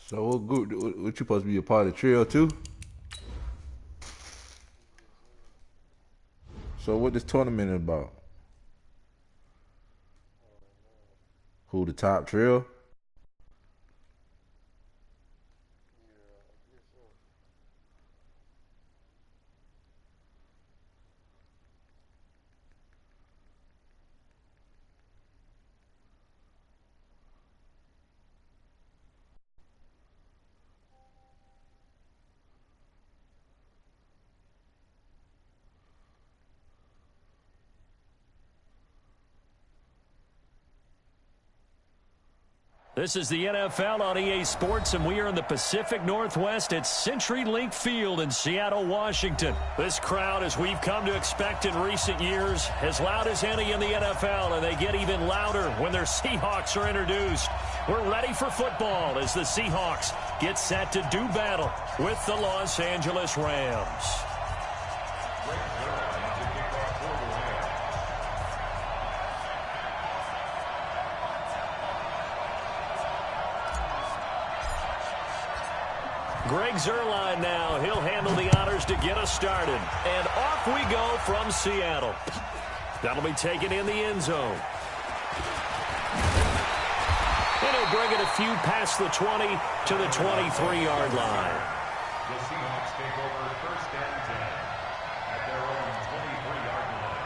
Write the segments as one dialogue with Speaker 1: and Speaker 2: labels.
Speaker 1: So what group? What you supposed to be a part of the trio too? So what this tournament is about? Who the top trio?
Speaker 2: This is the NFL on EA Sports, and we are in the Pacific Northwest at CenturyLink Field in Seattle, Washington. This crowd, as we've come to expect in recent years, as loud as any in the NFL, and they get even louder when their Seahawks are introduced. We're ready for football as the Seahawks get set to do battle with the Los Angeles Rams. Greg Zuerlein now. He'll handle the honors to get us started. And off we go from Seattle. That'll be taken in the end zone. And he'll bring it a few past the 20 to the 23-yard line.
Speaker 3: The Seahawks take over first and 10 at their own 23-yard line.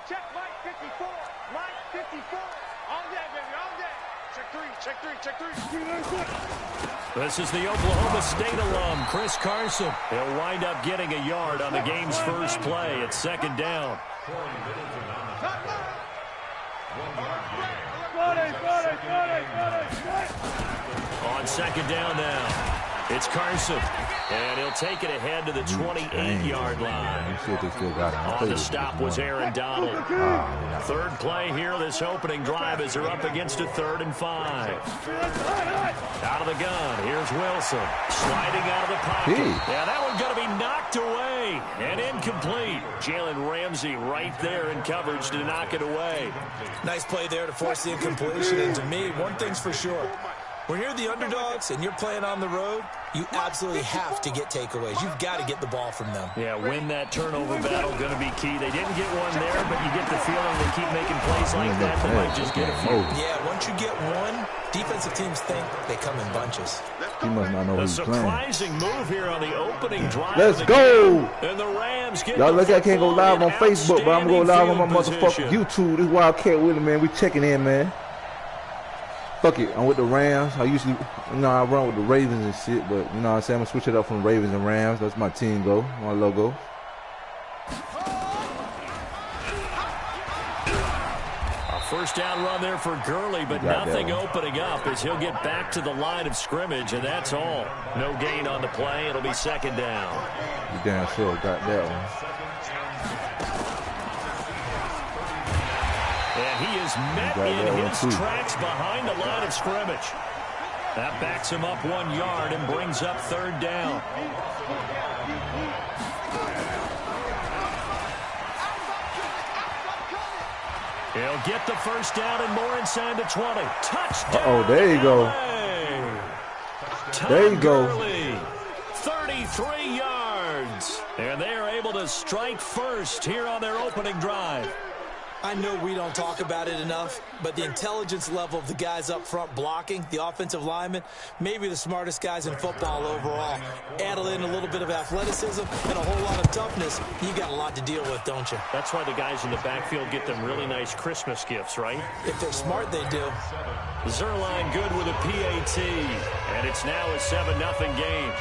Speaker 4: Check Mike 54. Mike 54. All day, baby, all day. Check three, check three, check three.
Speaker 2: This is the Oklahoma State alum, Chris Carson. He'll wind up getting a yard on the game's first play. It's second down. On second down now. It's Carson, and he'll take it ahead to the 28-yard line. On the stop was Aaron Donald. Third play here, this opening drive as they're up against a 3rd and 5. Out of the gun, here's Wilson. Sliding out of the pocket. Yeah, that one's going to be knocked away and incomplete. Jalen Ramsey right there in coverage to knock it away.
Speaker 5: Nice play there to force the incompletion, and to me, one thing's for sure. When you're the underdogs and you're playing on the road, you absolutely have to get takeaways. You've got to get the ball from them.
Speaker 2: Yeah, win that turnover battle, going to be key. They didn't get one there, but you get the feeling they keep making plays like that. They might just get a few.
Speaker 5: Yeah, once you get one, defensive teams think they come in bunches.
Speaker 1: He must not know who's playing.
Speaker 2: Surprising move here on the opening drive.
Speaker 1: Let's go!
Speaker 2: And the Rams get
Speaker 1: y'all look, I can't go live on Facebook, but I'm going to go live on my motherfucking YouTube. This WILDCAT Willie, man. We checking in, man. Fuck it, I'm with the Rams. I usually, I run with the Ravens and shit, but, you know what I'm saying? I'm going to switch it up from Ravens and Rams. That's my team go, my logo.
Speaker 2: A first down run there for Gurley, but nothing opening up as he'll get back to the line of scrimmage, and that's all. No gain on the play. It'll be second down.
Speaker 1: You damn sure got that one.
Speaker 2: And he is met in his tracks behind the line of scrimmage. That backs him up 1 yard and brings up third down. He'll get the first down and more inside the 20. Touchdown!
Speaker 1: Oh, there you go. There you go.
Speaker 2: Gurley, 33 yards. And they are able to strike first here on their opening drive.
Speaker 5: I know we don't talk about it enough, but the intelligence level of the guys up front blocking, the offensive linemen, maybe the smartest guys in football overall. Add in a little bit of athleticism and a whole lot of toughness, you got a lot to deal with, don't you?
Speaker 2: That's why the guys in the backfield get them really nice Christmas gifts, right?
Speaker 5: If they're smart, they do.
Speaker 2: Zuerlein good with a PAT, and it's now a 7-0 game.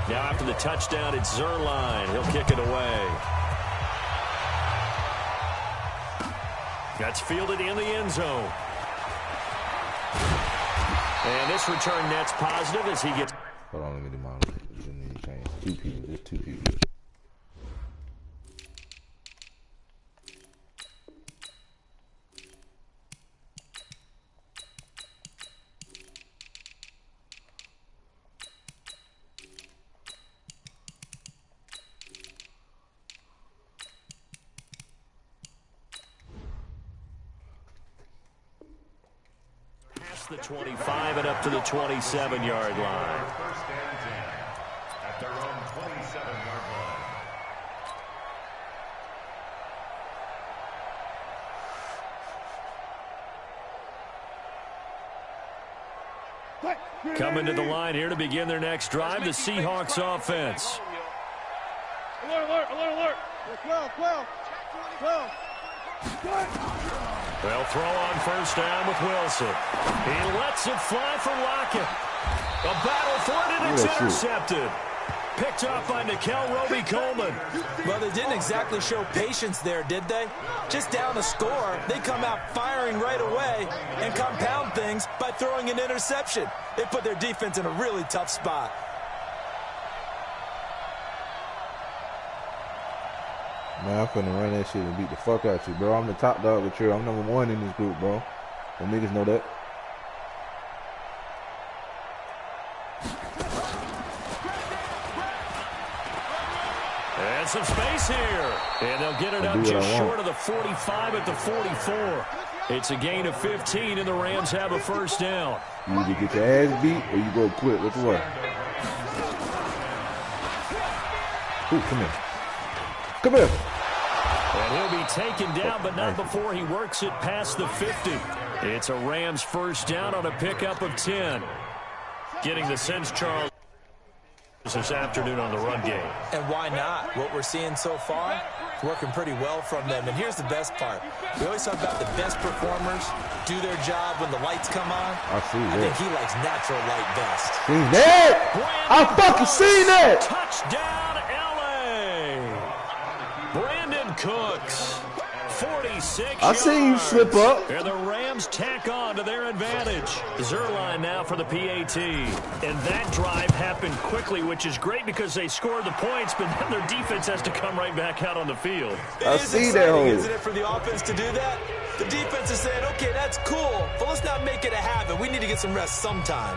Speaker 2: Now after the touchdown, it's Zuerlein. He'll kick it away. That's fielded in the end zone. And this return net's positive as he gets...
Speaker 1: Hold on, let me do my... Two people. There's two people.
Speaker 2: The 25 and up to the 27-yard line.
Speaker 3: First and 10 at their own 27-yard line.
Speaker 2: Coming to the line here to begin their next drive, the Seahawks offense.
Speaker 4: Alert, alert, alert, alert. 12, 12, 12.
Speaker 2: They'll throw on first down with Wilson. He lets it fly for Lockett. A battle for it, and it's intercepted. Picked off by Nickel Roby-Coleman.
Speaker 5: Well, they didn't exactly show patience there, did they? Just down a score, they come out firing right away and compound things by throwing an interception. They put their defense in a really tough spot.
Speaker 1: Man, I'm finna run that shit and beat the fuck out you, bro. I'm the top dog of the trail. I'm number one in this group, bro. The niggas know that.
Speaker 2: And some space here. And they'll get it up just short of the 45 at the 44. It's a gain of 15, and the Rams have a first down.
Speaker 1: You either get your ass beat or you go quit. Which one? Ooh, come here. Come here.
Speaker 2: And he'll be taken down, but not before he works it past the 50. It's a Rams first down on a pickup of 10. Getting the sense, Charles, this afternoon on the run game.
Speaker 5: And why not? What we're seeing so far, working pretty well from them. And here's the best part. We always talk about the best performers do their job when the lights come on.
Speaker 1: I see that.
Speaker 5: I think he likes natural light best.
Speaker 1: Seen that? I fucking seen that.
Speaker 2: Touchdown, L.A. Brandon Cooks, 46
Speaker 1: I seen you slip up.
Speaker 2: And the Rams tack on to their advantage. Zerline now for the PAT. And that drive happened quickly, which is great because they scored the points, but then their defense has to come right back out on the field.
Speaker 1: I see that hole.
Speaker 5: Isn't it, for the offense to do that? The defense is saying, okay, that's cool, but let's not make it a habit. We need to get some rest sometime.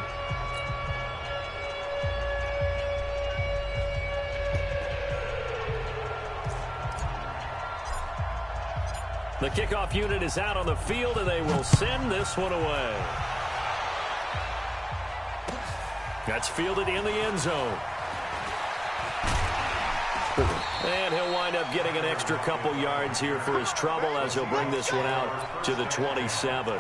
Speaker 2: The kickoff unit is out on the field, and they will send this one away. That's fielded in the end zone. And he'll wind up getting an extra couple yards here for his trouble as he'll bring this one out to the 27.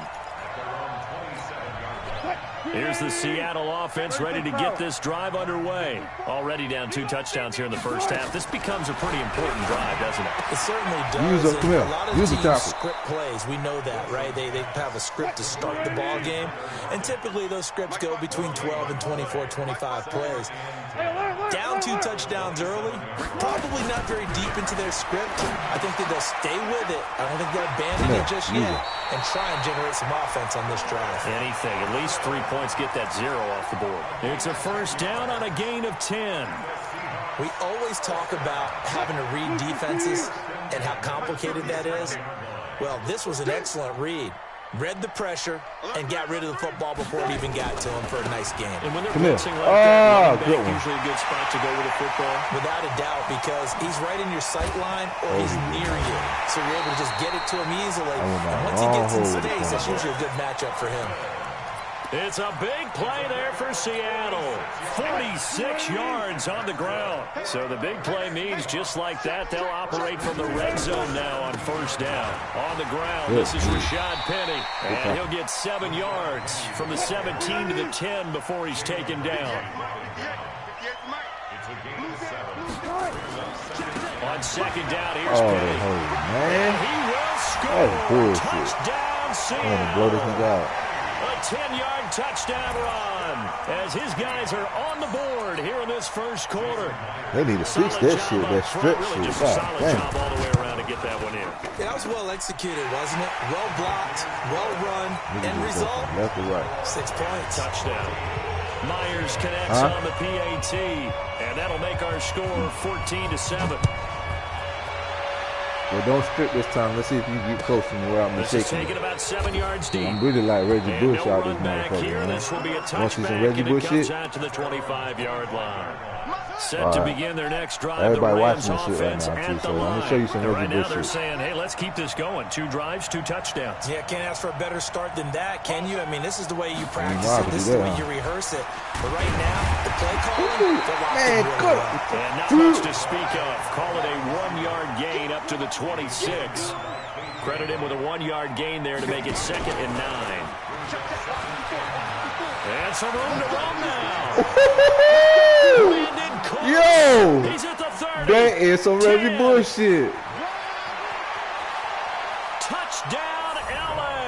Speaker 2: Here's the Seattle offense ready to get this drive underway. Already down 2 touchdowns here in the first half. This becomes a pretty important drive, doesn't it?
Speaker 5: It certainly does.
Speaker 1: Use a,
Speaker 5: a lot of
Speaker 1: Use
Speaker 5: teams script plays. We know that, right? They have a script to start the ball game. And typically those scripts go between 12 and 24, 25 plays. Down 2 touchdowns early, probably not very deep into their script. I think that they'll stay with it. I don't think they'll abandon it just yet and try and generate some offense on this drive.
Speaker 2: Anything. At least 3 points, get that 0 off the board. It's a first down on a gain of 10.
Speaker 5: We always talk about having to read defenses and how complicated that is. Well, this was an excellent read. Read the pressure and got rid of the football before it even got to him for a nice game.
Speaker 2: And when they're blitzing like that, usually a good spot to go with the football.
Speaker 5: Without a doubt, because he's right in your sight line or he's near you. So you're able to just get it to him easily. And once he gets in space, that's usually a good matchup for him.
Speaker 2: It's a big play there for Seattle. 46 yards on the ground. So the big play means just like that, they'll operate from the red zone now on first down. On the ground, this is Rashad Penny. And he'll get 7 yards from the 17 to the 10 before he's taken down. On second down, here's Penny. And he will score. Touchdown, Seattle. A 10-yard touchdown run as his guys are on the board here in this first quarter.
Speaker 1: They need to switch that shit, that strip shit.
Speaker 2: Just a solid job all the way around to get that one in.
Speaker 5: Yeah, that was well executed, wasn't it? Well blocked, well run, end result.
Speaker 1: Left to right.
Speaker 5: 6 points.
Speaker 2: Touchdown. Myers connects on the PAT, and that'll make our score 14-7.
Speaker 1: Well, don't strip this time. Let's see if you get close to me where I'm
Speaker 2: This is taking about 7 yards deep.
Speaker 1: I'm really like Reggie Bush out this
Speaker 2: motherfucker,
Speaker 1: man.
Speaker 2: This will be a
Speaker 1: Want to see some
Speaker 2: touchback,
Speaker 1: Reggie
Speaker 2: and
Speaker 1: Bush
Speaker 2: it comes
Speaker 1: shit?
Speaker 2: out to the 25-yard line. Set to begin their next drive.
Speaker 1: Everybody
Speaker 2: the Rams
Speaker 1: watching this shit right
Speaker 2: offense
Speaker 1: now,
Speaker 2: at
Speaker 1: too,
Speaker 2: the
Speaker 1: so I'm
Speaker 2: line.
Speaker 1: gonna show you some
Speaker 2: And
Speaker 1: Reggie
Speaker 2: right now
Speaker 1: Bush
Speaker 2: they're
Speaker 1: shit.
Speaker 2: saying, hey, let's keep this going. 2 drives, 2 touchdowns.
Speaker 5: Yeah, can't ask for a better start than that, can you? I mean, this is the way you practice
Speaker 1: Rob
Speaker 5: it.
Speaker 1: could
Speaker 5: This
Speaker 1: do
Speaker 5: is the
Speaker 1: that,
Speaker 5: way
Speaker 1: huh?
Speaker 5: you rehearse it. But right now, the play calling, they're locked
Speaker 1: Man,
Speaker 5: in really
Speaker 1: good.
Speaker 5: well.
Speaker 2: And not much to speak of. Call it a 1-yard gain up to the 26. Credit him with a 1-yard gain there to make it 2nd and 9. And some room to run now. Brandon Cooks.
Speaker 1: Yo!
Speaker 2: He's at the 30.
Speaker 1: That is some Reggie
Speaker 2: 10.
Speaker 1: Bush shit.
Speaker 2: Touchdown, LA.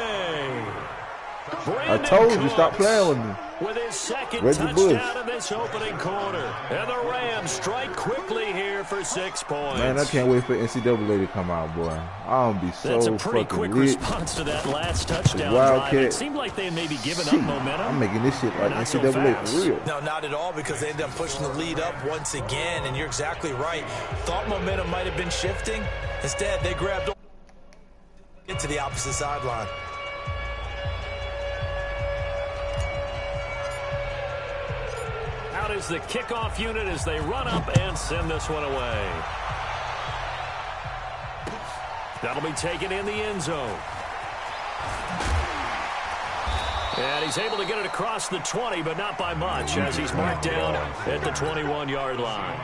Speaker 1: I told you, stop playing with me.
Speaker 2: With his 2nd
Speaker 1: Reggie
Speaker 2: touchdown
Speaker 1: Bush.
Speaker 2: of this opening quarter. And the Rams strike quickly here for 6 points.
Speaker 1: Man, I can't wait for NCAA to come out, boy. I'm gonna be so
Speaker 2: That's a pretty
Speaker 1: fucking
Speaker 2: quick
Speaker 1: lit.
Speaker 2: response to that last touchdown
Speaker 1: WILDCAT.
Speaker 2: drive. It seemed like they may be giving up momentum.
Speaker 1: I'm making this shit like
Speaker 2: Not so
Speaker 1: NCAA
Speaker 2: fast.
Speaker 1: for real.
Speaker 5: No, not at all, because they ended up pushing the lead up once again, and you're exactly right. Thought momentum might have been shifting. Instead, they grabbed into the opposite sideline.
Speaker 2: Out is the kickoff unit as they run up and send this one away. That'll be taken in the end zone. And he's able to get it across the 20, but not by much, as he's marked down at the 21-yard line.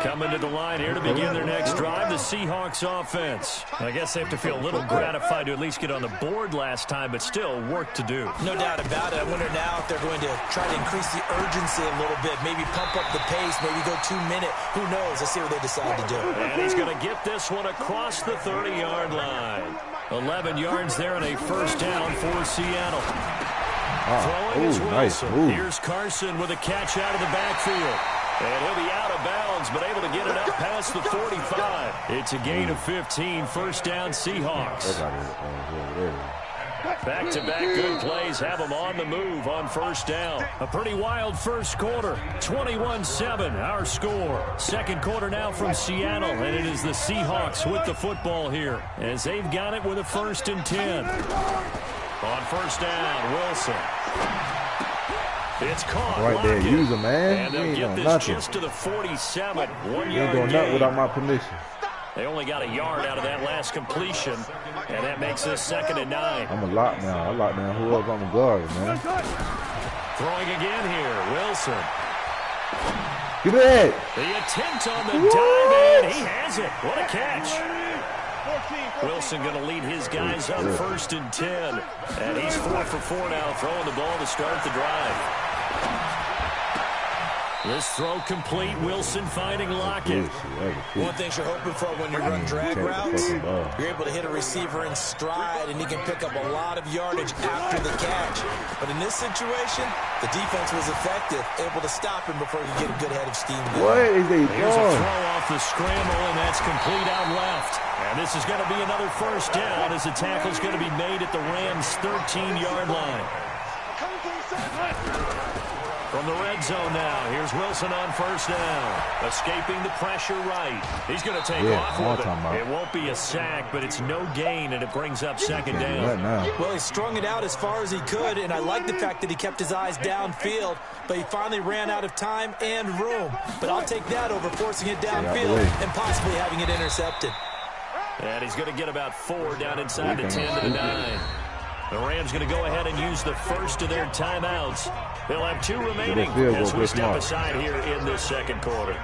Speaker 2: Coming to the line here to begin their next drive, the Seahawks offense. I guess they have to feel a little gratified to at least get on the board last time, but still work to do.
Speaker 5: No doubt about it. I wonder now if they're going to try to increase the urgency a little bit, maybe pump up the pace, maybe go 2-minute. Who knows? Let's see what they decide to do.
Speaker 2: And he's going to get this one across the 30-yard line. 11 yards there and a first down for Seattle. Throwing is Wilson.
Speaker 1: Nice.
Speaker 2: Here's Carson with a catch out of the backfield. And he'll be out of bounds, but able to get it up past the 45. It's a gain of 15. First down, Seahawks. Back-to-back good plays have them on the move on first down. A pretty wild first quarter. 21-7, our score. Second quarter now from Seattle, and it is the Seahawks with the football here as they've got it with a 1st and 10. On first down, Wilson. It's caught.
Speaker 1: Right there, use him, man.
Speaker 2: And they'll get this just to the 47. 1
Speaker 1: You ain't
Speaker 2: yard
Speaker 1: doing
Speaker 2: gain.
Speaker 1: nothing without my permission.
Speaker 2: They only got a yard out of that last completion, and that makes this 2nd and 9.
Speaker 1: I'm a lock now. I lock down who else on the guard, man.
Speaker 2: Throwing again here, Wilson.
Speaker 1: Get that.
Speaker 2: The attempt on the dive, and he has it. What a catch. Wilson going to lead his guys up 1st and 10. And he's 4 for 4 now, throwing the ball to start the drive. This throw complete. Wilson finding Lockett.
Speaker 5: One thing you're hoping for when you run drag routes, you're able to hit a receiver in stride, and he can pick up a lot of yardage after the catch. But in this situation, the defense was effective, able to stop him before he could get a good head of steam going.
Speaker 1: What is they
Speaker 2: Here's a
Speaker 1: doing?
Speaker 2: throw off the scramble, and that's complete out left. And this is going to be another first down as the tackle's going to be made at the Rams' 13-yard line. From the red zone now, here's Wilson on first down. Escaping the pressure right. He's going to take off with it. It won't be a sack, but it's no gain, and it brings up 2nd down.
Speaker 5: Well, he strung it out as far as he could, and I like the fact that he kept his eyes downfield, but he finally ran out of time and room. But I'll take that over forcing it downfield and possibly having it intercepted.
Speaker 2: And he's going to get about 4 down inside the 10 to the 9. The Rams going to go ahead and use the first of their timeouts. They'll have 2 remaining as we step aside here in this second quarter.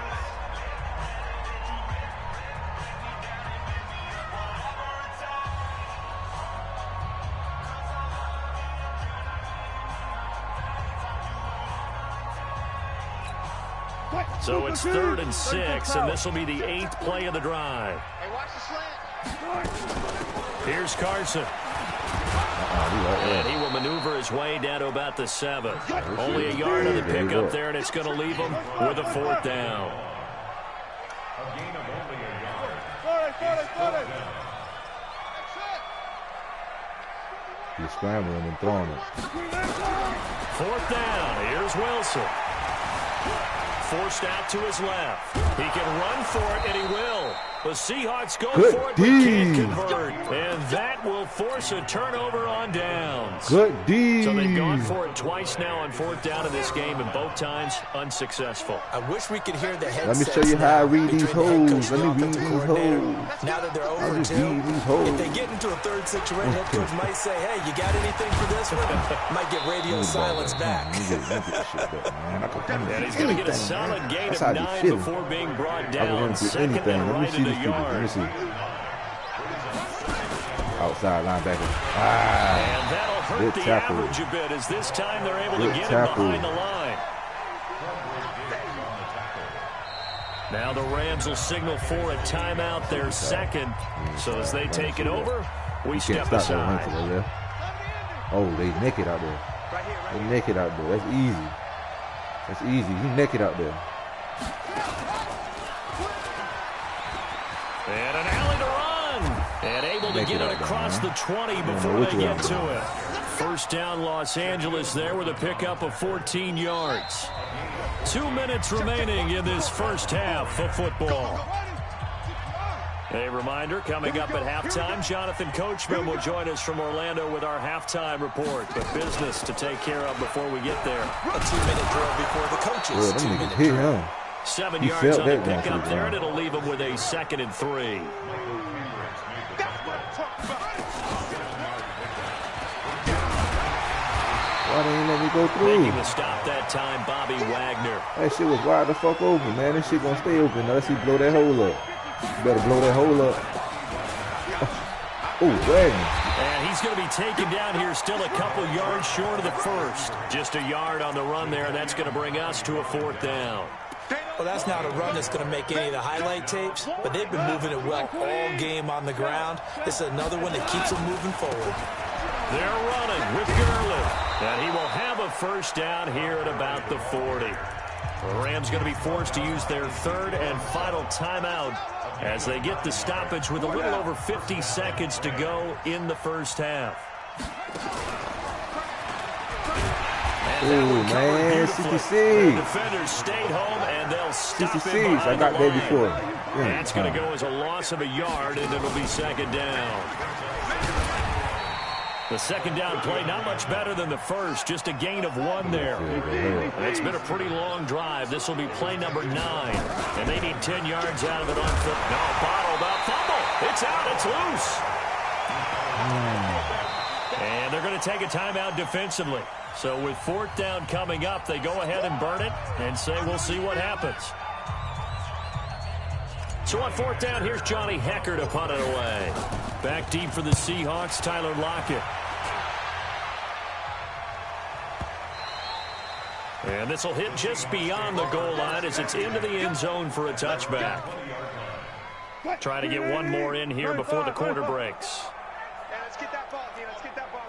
Speaker 2: So it's 3rd and 6, and this will be the 8th play of the drive.
Speaker 4: Hey, watch the slant.
Speaker 2: Here's Carson. And he will maneuver his way down to about the 7. Only a yard on the pickup there, and it's going to leave him with a 4th down.
Speaker 3: A gain of only a yard.
Speaker 1: He's scrambling and throwing it.
Speaker 2: 4th down. Here's Wilson. Forced out to his left. He can run for it, and he will. The Seahawks go for it, but can't convert. And that will force a turnover on downs.
Speaker 1: Good D.
Speaker 2: So they've gone for it twice now on 4th down in this game, and both times unsuccessful.
Speaker 5: I wish we could hear the headsets.
Speaker 1: Let me show you how I read these holes. Let me read these holes.
Speaker 5: Now that they're over 2, if they get into a third situation, head coach might say, hey, you got anything for this one? Might get radio silence back.
Speaker 2: And he's going to get a solid gain of 9 before being brought down. Second and right in the yard.
Speaker 1: Let me see. Outside linebacker.
Speaker 2: And that'll hurt the average a bit, as this time they're able to get him behind the line. Now the Rams will signal for a timeout, their second. So as they take it over, we step aside.
Speaker 1: Oh, they naked out there. They naked out there. That's easy. That's easy. He naked out there.
Speaker 2: And an alley to run. And able to get it across the 20 before they get to it. First down, Los Angeles there with a pickup of 14 yards. 2 minutes remaining in this first half of football. A reminder, coming up at halftime, Jonathan Coachman will join us from Orlando with our halftime report. But business to take care of before we get there.
Speaker 5: A 2-minute drill before the coaches. 2-minute drill.
Speaker 2: 7 yards on the pickup there, and it'll leave them with a 2nd and 3.
Speaker 1: Why didn't let me go through?
Speaker 2: Making the stop that time, Bobby Wagner.
Speaker 1: That shit was wide the fuck open, man. This shit gonna stay open. Now let's see, blow that hole up. You better blow that hole up. Oh, Wagner.
Speaker 2: And he's going to be taken down here, still a couple yards short of the first. Just a yard on the run there, and that's going to bring us to a 4th down.
Speaker 5: Well, that's not a run that's going to make any of the highlight tapes, but they've been moving it well all game on the ground. This is another one that keeps them moving forward.
Speaker 2: They're running with Gurley, and he will have a first down here at about the 40. The Rams going to be forced to use their 3rd and final timeout as they get the stoppage with a little over 50 seconds to go in the first half.
Speaker 1: Ooh, man, 66.
Speaker 2: The defenders stayed home, and they'll stop
Speaker 1: 66.
Speaker 2: him
Speaker 1: I got there before.
Speaker 2: That's going to go as a loss of a yard, and it'll be 2nd down. The 2nd down play, not much better than the first, just a gain of 1 there. It's been a pretty long drive. This will be play number 9, and they need 10 yards out of it on foot. No, bottled up, fumble. It's out, it's loose. And they're going to take a timeout defensively. So with 4th down coming up, they go ahead and burn it and say we'll see what happens. So on 4th down, here's Johnny Hecker to punt it away. Back deep for the Seahawks, Tyler Lockett. And this will hit just beyond the goal line as it's into the end zone for a touchback. Trying to get one more in here before the quarter breaks.
Speaker 4: Let's get that ball, Dean. Let's get that ball.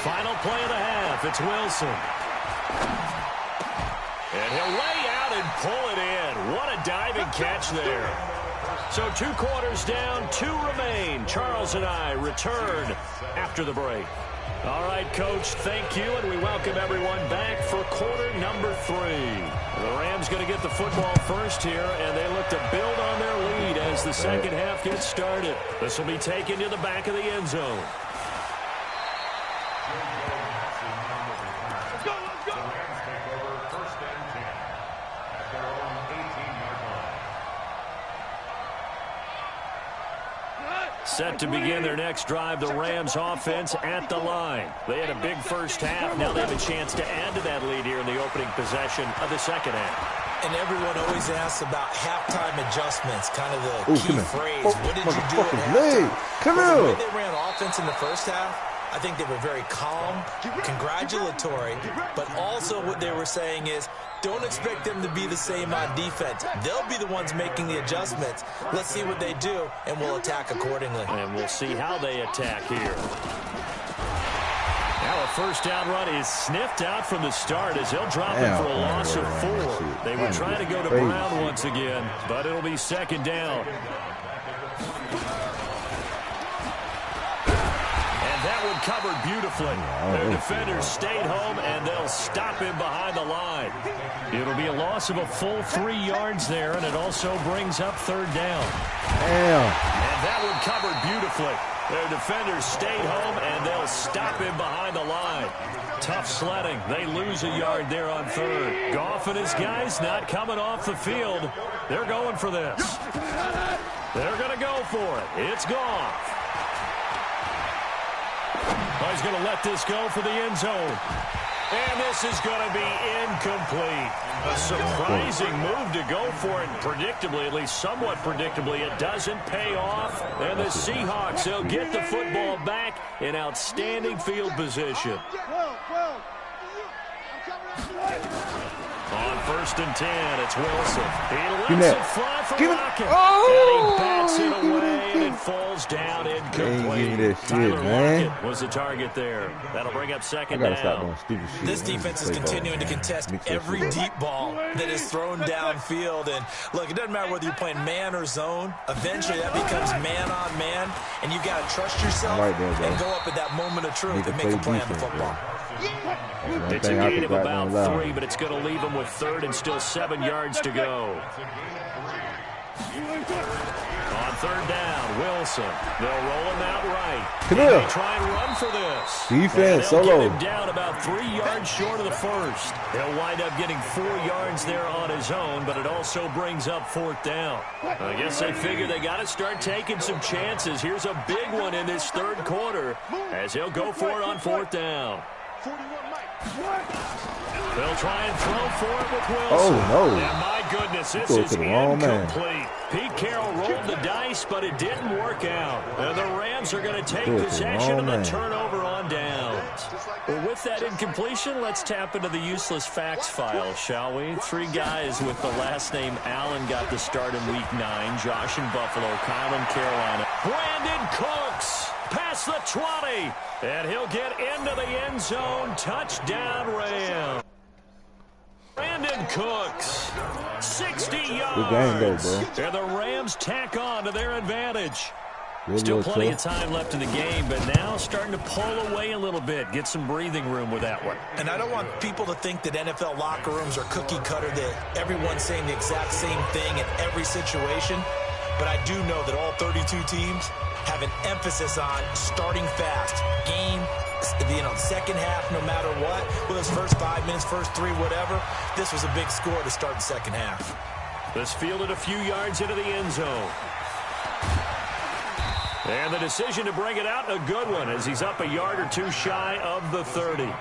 Speaker 2: Final play of the half. It's Wilson. And he'll lay out and pull it in. What a diving catch there. So 2 quarters down, 2 remain. Charles and I return after the break. All right, Coach, thank you, and we welcome everyone back for quarter number 3. The Rams going to get the football first here, and they look to build on their lead as the second half gets started. This will be taken to the back of the end zone.
Speaker 4: Let's go, let's go.
Speaker 3: Rams take over 1st and 10 at their own 18-yard line.
Speaker 2: Set to begin their next drive, the Rams offense at the line. They had a big first half. Now they have a chance to add to that lead here in the opening possession of the second half.
Speaker 5: And everyone always asks about halftime adjustments, kind of the key phrase. What did you do at halftime?
Speaker 1: Come
Speaker 5: well,
Speaker 1: here.
Speaker 5: the way they ran offense in the first half, I think they were very calm, congratulatory, but also what they were saying is, don't expect them to be the same on defense. They'll be the ones making the adjustments. Let's see what they do, and we'll attack accordingly.
Speaker 2: And we'll see how they attack here. Now a first down run is sniffed out from the start as they'll drop it for a loss of 4. They were trying to go to Brown once again, but it'll be second down. And that one covered beautifully. Their defenders stayed home, and they'll stop him behind the line. It'll be a loss of a full 3 yards there, and it also brings up third down.
Speaker 1: Damn.
Speaker 2: And that one covered beautifully. Their defenders stayed home, and they'll stop him behind the line. Tough sledding. They lose a yard there on third. Goff and his guys not coming off the field. They're going for this. They're going to go for it. It's Goff. Oh, he's going to let this go for the end zone. And this is going to be incomplete. A surprising move to go for it. Predictably, at least somewhat predictably, it doesn't pay off. And the Seahawks, they'll get the football back in outstanding field position. On 1st and 10, it's Wilson. He lets it fly for Rocket. And he bats it away, and it falls down incomplete. Tyler Lockett was the target there. That'll bring up second down.
Speaker 5: This defense is continuing to contest every deep ball that is thrown downfield. And, look, it doesn't matter whether you're playing man or zone. Eventually, that becomes man on man, and you've got to trust yourself and go up at that moment of truth and make a play on the football.
Speaker 2: It's a gain of about 3, but it's going to leave them with third and still 7 yards to go. On third down, Wilson. They'll roll him out right.
Speaker 1: Come here.
Speaker 2: They try and run for this.
Speaker 1: Defense,
Speaker 2: they'll
Speaker 1: solo.
Speaker 2: get him down about 3 yards short of the first. He'll wind up getting 4 yards there on his own, but it also brings up fourth down. I guess they figure they got to start taking some chances. Here's a big one in this third quarter as he'll go for it on fourth down. They'll try and throw for it with Wilson.
Speaker 1: Oh, no.
Speaker 2: And my goodness, this is incomplete. Pete Carroll rolled the dice, but it didn't work out. And the Rams are going to take possession of the turnover on downs. Well, with that incompletion, let's tap into the useless facts file, shall we? 3 guys with the last name Allen got the start in Week 9. Josh in Buffalo, Kyle in Carolina. Brandon Cooks past the 20. And he'll get into the end zone. Touchdown, Rams. Brandon Cooks, 60 yards.
Speaker 1: Good game, though, bro.
Speaker 2: And the Rams tack on to their advantage. Still plenty of time left in the game, but now starting to pull away a little bit. Get some breathing room with that one.
Speaker 5: And I don't want people to think that NFL locker rooms are cookie cutter, that everyone's saying the exact same thing in every situation. But I do know that all 32 teams have an emphasis on starting fast. Second half, no matter what. Well, those first 5 minutes, first 3, whatever. This was a big score to start the second half.
Speaker 2: This fielded a few yards into the end zone. And the decision to bring it out, a good one, as he's up a yard or 2 shy of the 30.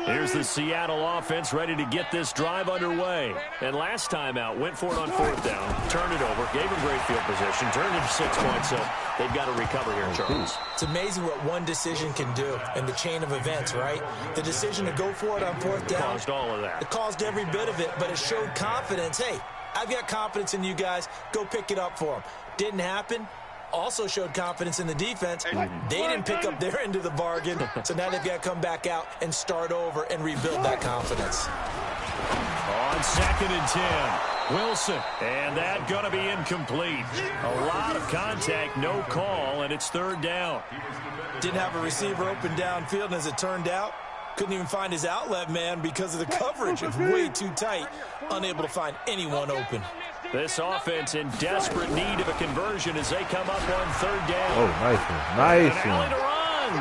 Speaker 2: Here's the Seattle offense ready to get this drive underway. And last time out, went for it on fourth down, turned it over, gave him great field position, turned it to 6 points, so they've got to recover here, Charles.
Speaker 5: It's amazing what one decision can do in the chain of events, right? The decision to go for it on fourth down.
Speaker 2: Caused all of that.
Speaker 5: It caused every bit of it, but it showed confidence. Hey, I've got confidence in you guys. Go pick it up for them. Didn't happen. Also showed confidence in the defense. They didn't pick up their end of the bargain, so now they've got to come back out and start over and rebuild that confidence.
Speaker 2: On 2nd and 10, Wilson, and that going to be incomplete. A lot of contact, no call, and it's third down.
Speaker 5: Didn't have a receiver open downfield, and as it turned out, couldn't even find his outlet man because of the coverage. It was way too tight, unable to find anyone open.
Speaker 2: This offense in desperate need of a conversion as they come up on third down.
Speaker 1: Oh, nice one. Nice one.
Speaker 2: Allen to run.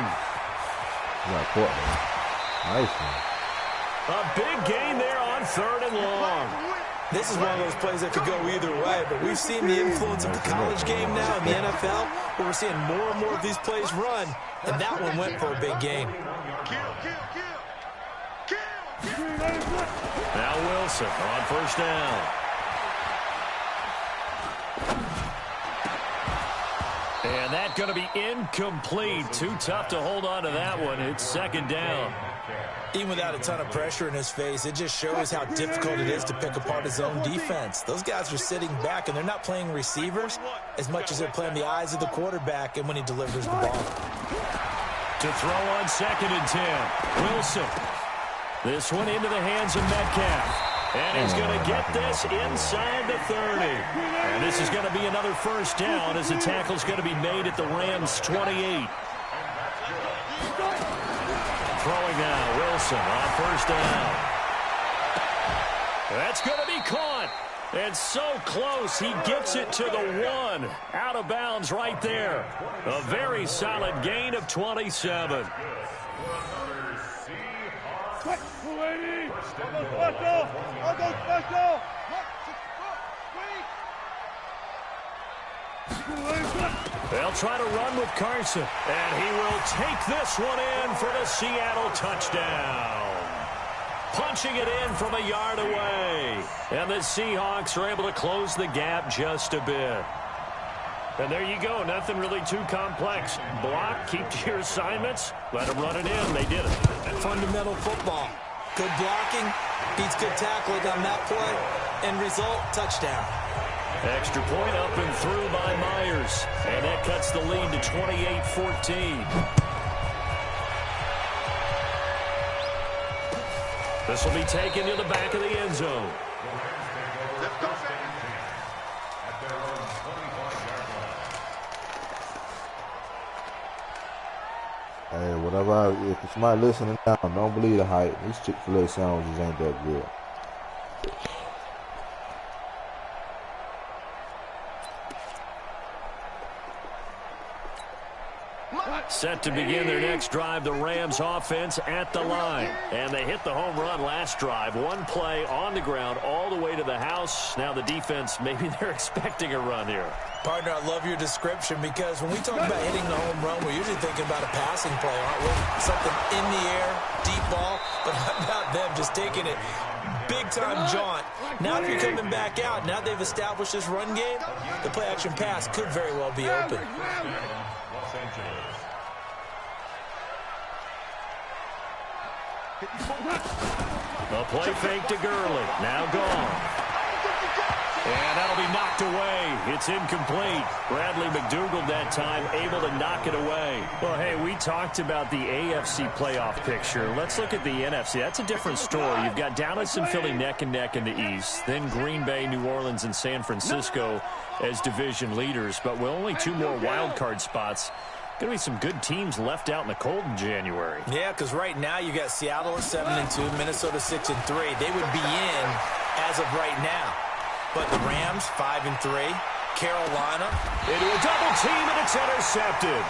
Speaker 1: Nice one.
Speaker 2: A big gain there on 3rd and long.
Speaker 5: This is one of those plays that could go either way, but we've seen the influence of the college game now in the NFL, where we're seeing more and more of these plays run, and that one went for a big gain.
Speaker 2: Now Wilson on 1st down. And that going to be incomplete. Too tough to hold on to that one. It's 2nd down.
Speaker 5: Even without a ton of pressure in his face, it just shows how difficult it is to pick apart his own defense. Those guys are sitting back, and they're not playing receivers as much as they're playing the eyes of the quarterback and when he delivers the ball.
Speaker 2: To throw on 2nd and 10, Wilson. This one into the hands of Metcalf. And he's going to get this inside the 30. And this is going to be another first down as the tackle's going to be made at the Rams' 28. Throwing now, Wilson on first down. That's going to be caught. And so close, he gets it to the 1. Out of bounds right there. A very solid gain of 27. They'll try to run with Carson, and he will take this one in for the Seattle touchdown. Punching it in from a yard away. And the Seahawks are able to close the gap just a bit. And there you go. Nothing really too complex. Block, keep to your assignments, let them run it in. They did it.
Speaker 5: Fundamental football. Good blocking, beats good tackling on that play. End result, touchdown.
Speaker 2: Extra point up and through by Myers. And that cuts the lead to 28-14. This will be taken to the back of the end zone.
Speaker 1: Hey, whatever. If somebody listening now, don't believe the hype. These Chick-fil-A sandwiches ain't that good.
Speaker 2: Set to begin their next drive, the Rams offense at the line. And they hit the home run last drive. One play on the ground all the way to the house. Now the defense, maybe they're expecting a run here.
Speaker 5: Partner, I love your description because when we talk about hitting the home run, we're usually thinking about a passing play, aren't we? Something in the air, deep ball. But how about them just taking it big-time jaunt? Now if you're coming back out, now they've established this run game, the play-action pass could very well be open.
Speaker 2: A play fake to Gurley. Now gone. And that'll be knocked away. It's incomplete. Bradley McDougald that time able to knock it away. Well, hey, we talked about the AFC playoff picture. Let's look at the NFC. That's a different story. You've got Dallas and Philly neck and neck in the East. Then Green Bay, New Orleans, and San Francisco as division leaders. But with only 2 more wild card spots, going to be some good teams left out in the cold in January.
Speaker 5: Yeah, because right now you got Seattle at 7-2, Minnesota 6-3. They would be in as of right now. But the Rams 5-3, Carolina
Speaker 2: into a double team, and it's intercepted.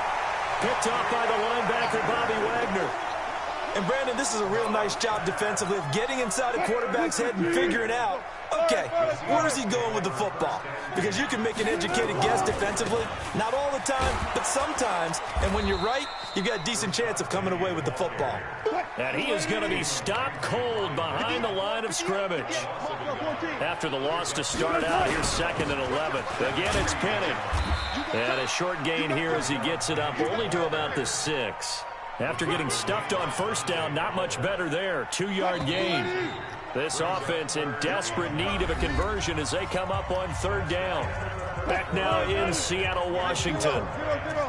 Speaker 2: Picked off by the linebacker Bobby Wagner.
Speaker 5: And Brandon, this is a real nice job defensively of getting inside a quarterback's head and figuring out, okay, where is he going with the football? Because you can make an educated guess defensively, not all the time, but sometimes. And when you're right, you've got a decent chance of coming away with the football.
Speaker 2: And he is going to be stopped cold behind the line of scrimmage. After the loss to start out, here's 2nd and 11. Again, it's Penning. And a short gain here as he gets it up only to about the 6. After getting stuffed on first down, not much better there. 2-yard gain. This offense in desperate need of a conversion as they come up on 3rd down. Back now in Seattle, Washington.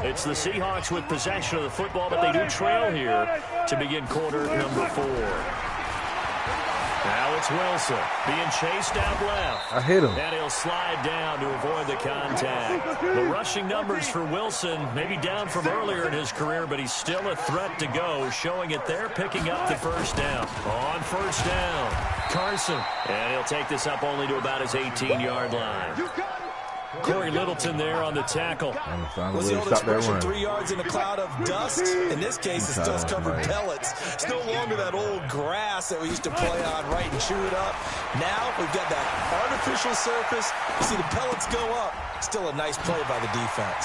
Speaker 2: It's the Seahawks with possession of the football, but they do trail here to begin quarter number 4. Now it's Wilson being chased out left.
Speaker 1: I hit him.
Speaker 2: And he'll slide down to avoid the contact. The rushing numbers for Wilson maybe down from earlier in his career, but he's still a threat to go, showing it there, picking up the first down. On first down, Carson. And he'll take this up only to about his 18-yard line. Corey Littleton there on the tackle.
Speaker 5: Was the old expression 3 yards in a cloud of dust? In this case, it's dust-covered pellets. It's no longer that old grass that we used to play on, right, and chew it up. Now we've got that artificial surface. You see the pellets go up. Still a nice play by the defense.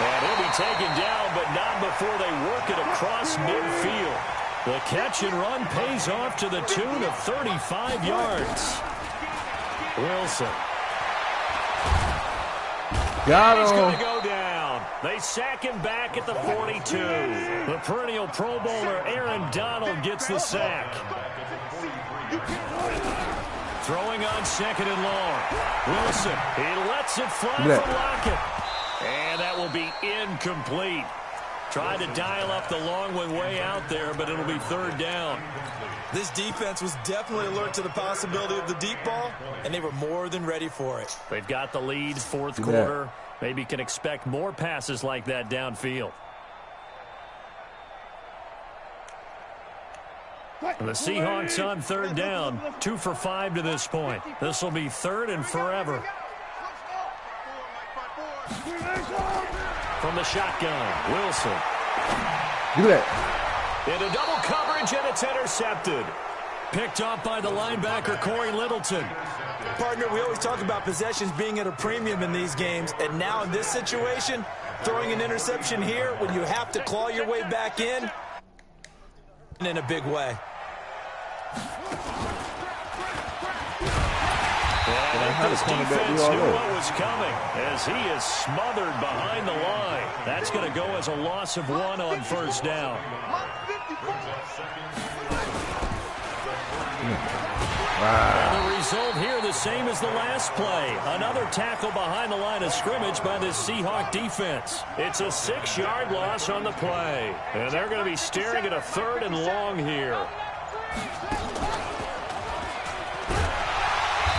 Speaker 2: And he'll be taken down, but not before they work it across midfield. The catch and run pays off to the tune of 35 yards. Wilson.
Speaker 1: Got him.
Speaker 2: He's going to go down. They sack him back at the 42. The perennial Pro Bowler Aaron Donald gets the sack. Throwing on 2nd and long. Wilson, he lets it fly from Lockett. And that will be incomplete. Tried to dial up the long one way out there, but it'll be third down.
Speaker 5: This defense was definitely alert to the possibility of the deep ball, and they were more than ready for it.
Speaker 2: They've got the lead, fourth quarter. Maybe can expect more passes like that downfield. The Seahawks on third down, 2 for 5 to this point. This will be third and forever. From the shotgun, Wilson.
Speaker 1: Do that.
Speaker 2: Into double coverage, and it's intercepted. Picked off by the linebacker, Corey Littleton.
Speaker 5: Partner, we always talk about possessions being at a premium in these games, and now in this situation, throwing an interception here when you have to claw your way back in a big way.
Speaker 2: And this defense knew what was coming as he is smothered behind the line. That's going to go as a loss of 1 on first down. And the result here the same as the last play. Another tackle behind the line of scrimmage by this Seahawk defense. It's a 6-yard loss on the play. And they're going to be staring at a third and long here.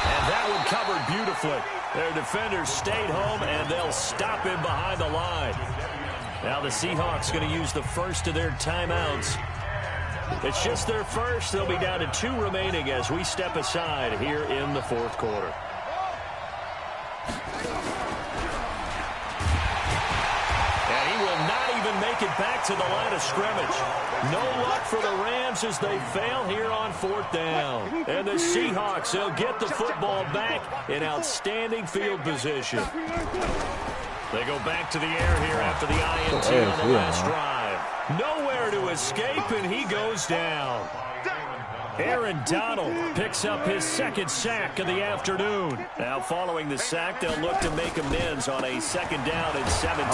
Speaker 2: And that one covered beautifully. Their defenders stayed home, and they'll stop him behind the line. Now the Seahawks going to use the first of their timeouts. It's just their first. They'll be down to 2 remaining as we step aside here in the fourth quarter. And he will not even make it back to the line of scrimmage. No luck for the Rams as they fail here on fourth down. And the Seahawks, they'll get the football back in outstanding field position. They go back to the air here after the INT on the last drive. Nowhere to escape, and he goes down. Aaron Donald picks up his second sack of the afternoon. Now, following the sack, they'll look to make amends on a second down and 17.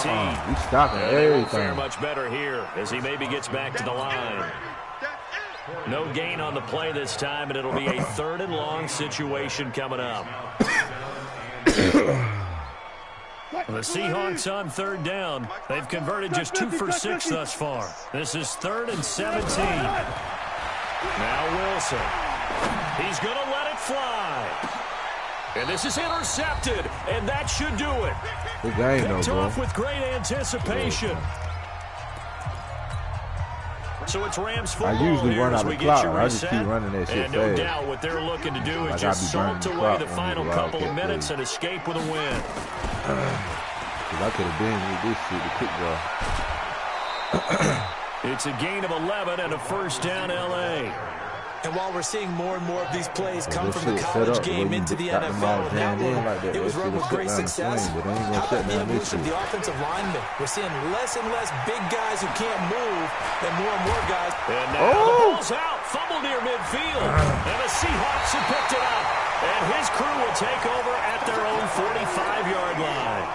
Speaker 1: He's stopping
Speaker 2: They
Speaker 1: everything.
Speaker 2: won't fare much better here as he maybe gets back to the line. No gain on the play this time, and it'll be a third and long situation coming up. The Seahawks on third down. They've converted just 2 for 6 thus far. This is third and 17. Now Wilson. He's going to let it fly. And this is intercepted, and that should do it.
Speaker 1: Good game, though,
Speaker 2: Picked
Speaker 1: bro.
Speaker 2: off with great anticipation. So it's Rams football
Speaker 1: I usually
Speaker 2: here
Speaker 1: run
Speaker 2: as
Speaker 1: out
Speaker 2: we
Speaker 1: of
Speaker 2: get
Speaker 1: clock.
Speaker 2: you
Speaker 1: I just
Speaker 2: reset.
Speaker 1: keep running that shit
Speaker 2: And no
Speaker 1: fast.
Speaker 2: doubt what they're looking to do
Speaker 1: Like
Speaker 2: is
Speaker 1: I
Speaker 2: just
Speaker 1: be burning
Speaker 2: salt
Speaker 1: the
Speaker 2: away
Speaker 1: clock
Speaker 2: the
Speaker 1: when
Speaker 2: final
Speaker 1: we
Speaker 2: couple of
Speaker 1: WILDCAT
Speaker 2: minutes
Speaker 1: play.
Speaker 2: and escape with a win.
Speaker 1: Because I could have been with this shit, the kick ball.
Speaker 2: It's a gain of 11 and a first down, L.A.
Speaker 5: And while we're seeing more and more of these plays come
Speaker 1: This
Speaker 5: from the
Speaker 1: shit set
Speaker 5: college
Speaker 1: up the way
Speaker 5: game
Speaker 1: you
Speaker 5: into the
Speaker 1: got them all
Speaker 5: NFL, that
Speaker 1: jammed in
Speaker 5: one,
Speaker 1: like that.
Speaker 5: it was
Speaker 1: That
Speaker 5: run
Speaker 1: shit
Speaker 5: with
Speaker 1: will
Speaker 5: great
Speaker 1: shut down the
Speaker 5: success.
Speaker 1: swing, but they ain't gonna
Speaker 5: How
Speaker 1: shut
Speaker 5: about the
Speaker 1: down this
Speaker 5: evolution of
Speaker 1: shit.
Speaker 5: the offensive linemen? We're seeing less and less big guys who can't move and more guys.
Speaker 2: And now the ball's out. Fumble near midfield. And the Seahawks have picked it up. And his crew will take over at their own 45-yard line.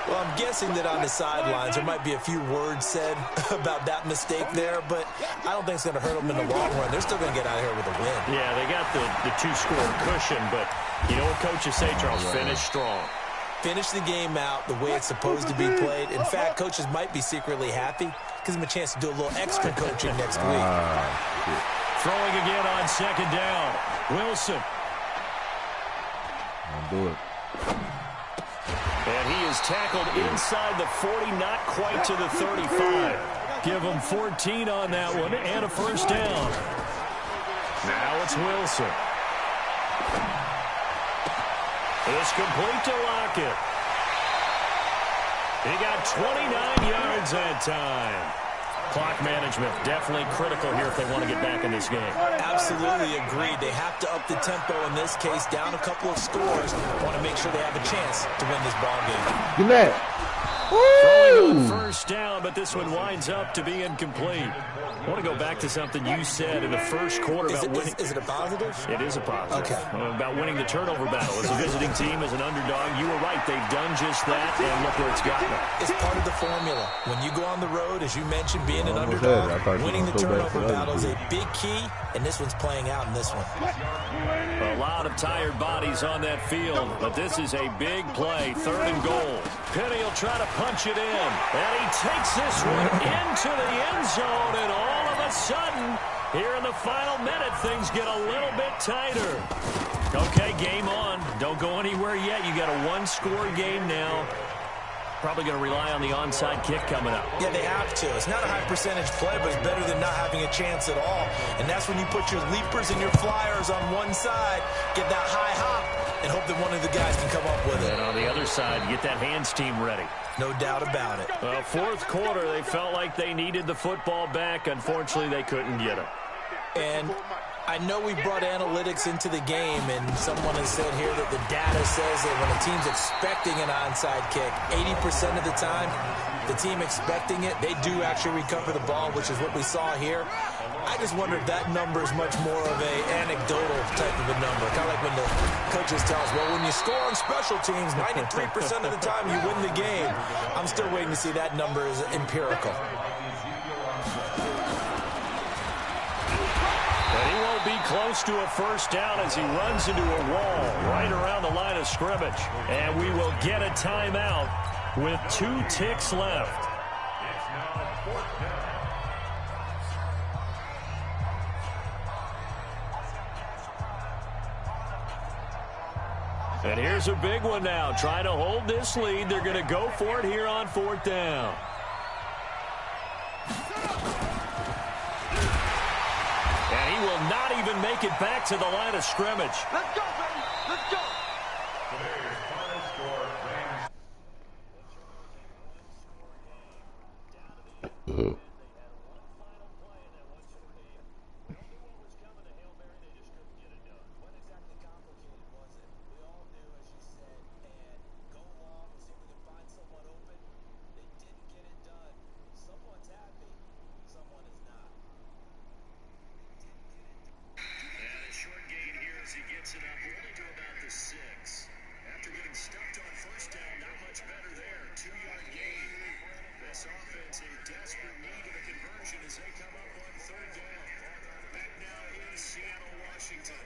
Speaker 5: Well, I'm guessing that on the sidelines there might be a few words said about that mistake there, but I don't think it's going to hurt them in the long run. They're still going to get out of here with a win.
Speaker 2: Yeah, they got the 2-score cushion, but you know what coaches say, Charles? Finish strong.
Speaker 5: Finish the game out the way it's supposed to be played. In fact, coaches might be secretly happy. Gives them a chance to do a little extra coaching next week.
Speaker 2: Throwing again on second down. Wilson.
Speaker 1: I'll do it.
Speaker 2: And he is tackled inside the 40, not quite to the 35. Give him 14 on that one and a first down. Now it's Wilson. It's complete to Lockett. He got 29 yards that time. Clock management definitely critical here if they want to get back in this game.
Speaker 5: Absolutely agreed. They have to up the tempo in this case, down a couple of scores. Want to make sure they have a chance to win this ball game.
Speaker 1: Get that.
Speaker 2: Throwing on first down, but this one winds up to be incomplete. I want to go back to something you said in the first quarter about winning.
Speaker 5: Is it a positive?
Speaker 2: It is a positive.
Speaker 5: Okay.
Speaker 2: About winning the turnover battle. As a visiting team, as an underdog, you were right. They've done just that, and look where it's gotten them.
Speaker 5: It's part of the formula. When you go on the road, as you mentioned, being an
Speaker 1: Almost had it. I
Speaker 5: underdog,
Speaker 1: thought you
Speaker 5: winning
Speaker 1: were
Speaker 5: the
Speaker 1: gonna go back
Speaker 5: turnover
Speaker 1: to the
Speaker 5: battle is
Speaker 1: other
Speaker 5: a big key, and this one's playing out in this one.
Speaker 2: A lot of tired bodies on that field, but this is a big play. Third and goal. Penny will try to punch it in. And he takes this one into the end zone, and all of a sudden, here in the final minute, things get a little bit tighter. Okay, game on. Don't go anywhere yet. You got a one-score game now. Probably going to rely on the onside kick coming up.
Speaker 5: Yeah, they have to. It's not a high percentage play, but it's better than not having a chance at all. And that's when you put your leapers and your flyers on one side, get that high hop, and hope that one of the guys can come up with it.
Speaker 2: And on the other side, get that hands team ready.
Speaker 5: No doubt about it.
Speaker 2: Well, fourth quarter, they felt like they needed the football back. Unfortunately, they couldn't get it.
Speaker 5: And I know we brought analytics into the game, and someone has said here that the data says that when a team's expecting an onside kick, 80% of the time, the team expecting it, they do actually recover the ball, which is what we saw here. I just wonder if that number is much more of an anecdotal type of a number. Kind of like when the coaches tell us, well, when you score on special teams, 93% of the time you win the game. I'm still waiting to see that number is empirical.
Speaker 2: And he won't be close to a first down as he runs into a wall right around the line of scrimmage. And we will get a timeout with 2 ticks left.
Speaker 3: It's now 4th down.
Speaker 2: And here's a big one now. Trying to hold this lead. They're going to go for it here on 4th down. And he will not even make it back to the line of scrimmage.
Speaker 4: Let's go, baby. Let's go.
Speaker 3: Today's final score, Rams.
Speaker 2: He gets it up only to about the 6. After getting stuffed on first down, not much better there. 2-yard gain. This offense in desperate need of a conversion as they come up on 3rd down. Back now in Seattle, Washington.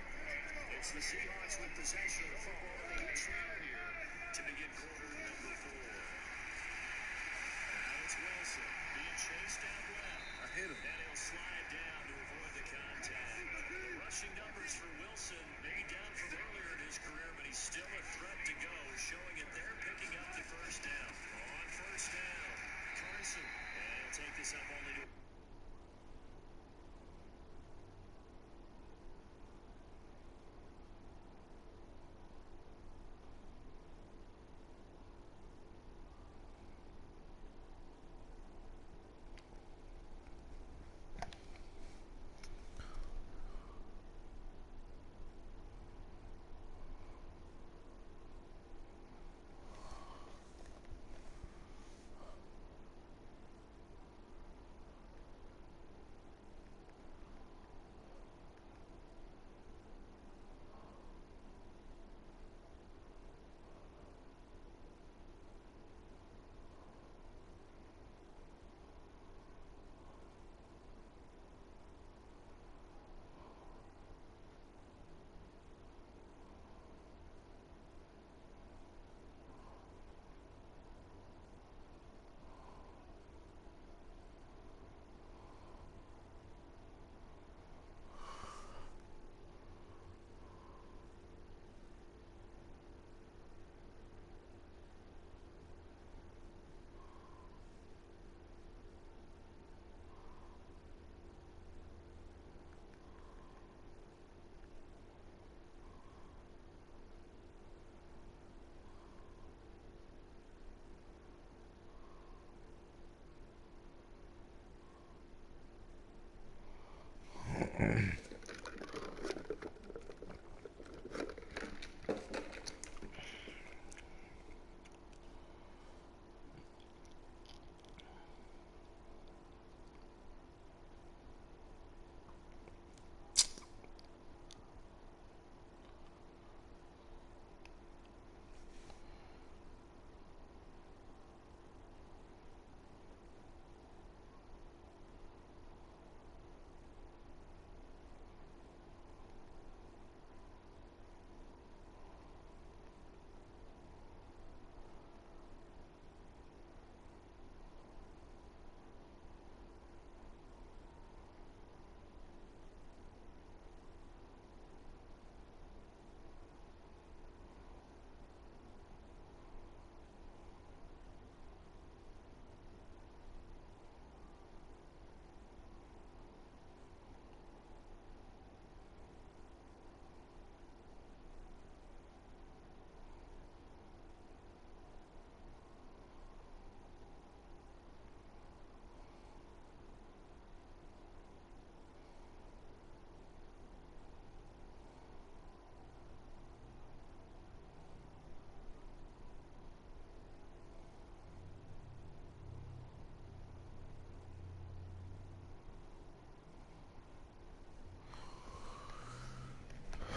Speaker 2: It's the Seahawks with possession of the football on the trail here to begin quarter number 4. Now it's Wilson being chased out left. I hit him. And he'll slide down to avoid the contact. Rushing numbers for Wilson, maybe down from earlier in his career, but he's still a threat to go, showing it there, picking up the first down. On first down, Carson, and he'll take this up only to